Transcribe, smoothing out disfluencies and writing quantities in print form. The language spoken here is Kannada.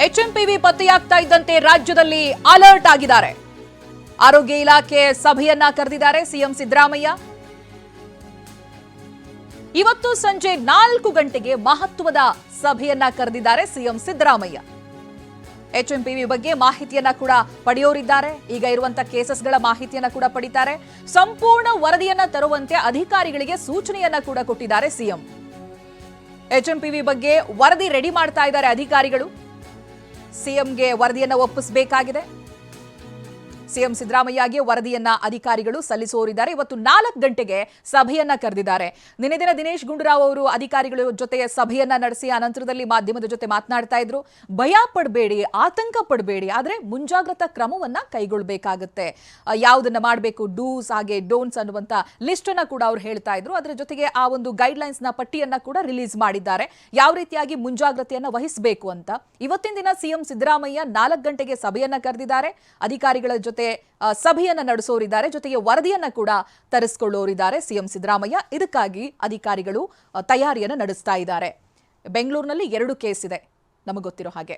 ಎಚ್ಎಂಪಿವಿ ಪತ್ತೆಯಾಗ್ತಾ ಇದ್ದಂತೆ ರಾಜ್ಯದಲ್ಲಿ ಅಲರ್ಟ್ ಆಗಿದ್ದಾರೆ. ಆರೋಗ್ಯ ಇಲಾಖೆ ಸಭೆಯನ್ನ ಕರೆದಿದ್ದಾರೆ ಸಿಎಂ ಸಿದ್ದರಾಮಯ್ಯ. ಇವತ್ತು ಸಂಜೆ 4 ಗಂಟೆಗೆ ಮಹತ್ವದ ಸಭೆಯನ್ನ ಕರೆದಿದ್ದಾರೆ ಸಿಎಂ ಸಿದ್ದರಾಮಯ್ಯ. ಎಚ್ಎಂಪಿವಿ ಬಗ್ಗೆ ಮಾಹಿತಿಯನ್ನ ಕೂಡ ಪಡೆಯೋರಿದ್ದಾರೆ. ಈಗ ಇರುವಂತಹ ಕೇಸಸ್ಗಳ ಮಾಹಿತಿಯನ್ನ ಕೂಡ ಪಡಿತಾರೆ. ಸಂಪೂರ್ಣ ವರದಿಯನ್ನ ತರುವಂತೆ ಅಧಿಕಾರಿಗಳಿಗೆ ಸೂಚನೆಯನ್ನ ಕೂಡ ಕೊಟ್ಟಿದ್ದಾರೆ ಸಿಎಂ. ಎಚ್ಎಂಪಿವಿ ಬಗ್ಗೆ ವರದಿ ರೆಡಿ ಮಾಡ್ತಾ ಇದ್ದಾರೆ ಅಧಿಕಾರಿಗಳು. ಸಿಎಂಗೆ ವರದಿಯನ್ನ ಒಪ್ಪಿಸಬೇಕಾಗಿದೆ. ಸಿಎಂ ಸಿದ್ದರಾಮಯ್ಯಗೆ ವರದಿಯನ್ನ ಅಧಿಕಾರಿಗಳು ಸಲ್ಲಿಸುವರಿದ್ದಾರೆ. ಇವತ್ತು 4 ಗಂಟೆಗೆ ಸಭೆಯನ್ನ ಕರೆದಿದ್ದಾರೆ. ನಿನ್ನೆ ದಿನ ದಿನೇಶ್ ಗುಂಡೂರಾವ್ ಅವರು ಅಧಿಕಾರಿಗಳ ಜೊತೆ ಸಭೆಯನ್ನ ನಡೆಸಿ ಅನಂತರದಲ್ಲಿ ಮಾಧ್ಯಮದ ಜೊತೆ ಮಾತನಾಡ್ತಾ ಇದ್ರು. ಭಯ ಪಡಬೇಡಿ, ಆತಂಕ ಪಡಬೇಡಿ, ಆದ್ರೆ ಮುಂಜಾಗ್ರತಾ ಕ್ರಮವನ್ನ ಕೈಗೊಳ್ಳಬೇಕಾಗುತ್ತೆ. ಯಾವುದನ್ನ ಮಾಡಬೇಕು, ಡೂಸ್ ಹಾಗೆ ಡೋಂಟ್ಸ್ ಅನ್ನುವಂತ ಲಿಸ್ಟ್ ಅನ್ನ ಕೂಡ ಅವರು ಹೇಳ್ತಾ ಇದ್ರು. ಅದರ ಜೊತೆಗೆ ಆ ಒಂದು ಗೈಡ್ ಲೈನ್ಸ್ ನ ಪಟ್ಟಿಯನ್ನ ಕೂಡ ರಿಲೀಸ್ ಮಾಡಿದ್ದಾರೆ. ಯಾವ ರೀತಿಯಾಗಿ ಮುಂಜಾಗ್ರತೆಯನ್ನ ವಹಿಸಬೇಕು ಅಂತ ಇವತ್ತಿನ ದಿನ ಸಿಎಂ ಸಿದ್ದರಾಮಯ್ಯ 4 ಗಂಟೆಗೆ ಸಭೆಯನ್ನ ಕರೆದಿದ್ದಾರೆ. ಅಧಿಕಾರಿಗಳ ಜೊತೆ ಸಭೆಯನ್ನ ನಡೆಸೋರಿದ್ದಾರೆ. ಜೊತೆಗೆ ವರದಿಯನ್ನ ಕೂಡ ತರಿಸಿಕೊಳ್ಳೋರಿದ್ದಾರೆ ಸಿಎಂ ಸಿದ್ದರಾಮಯ್ಯ. ಇದಕ್ಕಾಗಿ ಅಧಿಕಾರಿಗಳು ತಯಾರಿಯನ್ನ ನಡೆಸ್ತಾ ಇದ್ದಾರೆ. ಬೆಂಗಳೂರಿನಲ್ಲಿ 2 ಕೇಸ್ ಇದೆ, ನಮಗೆ ಗೊತ್ತಿರೋ ಹಾಗೆ.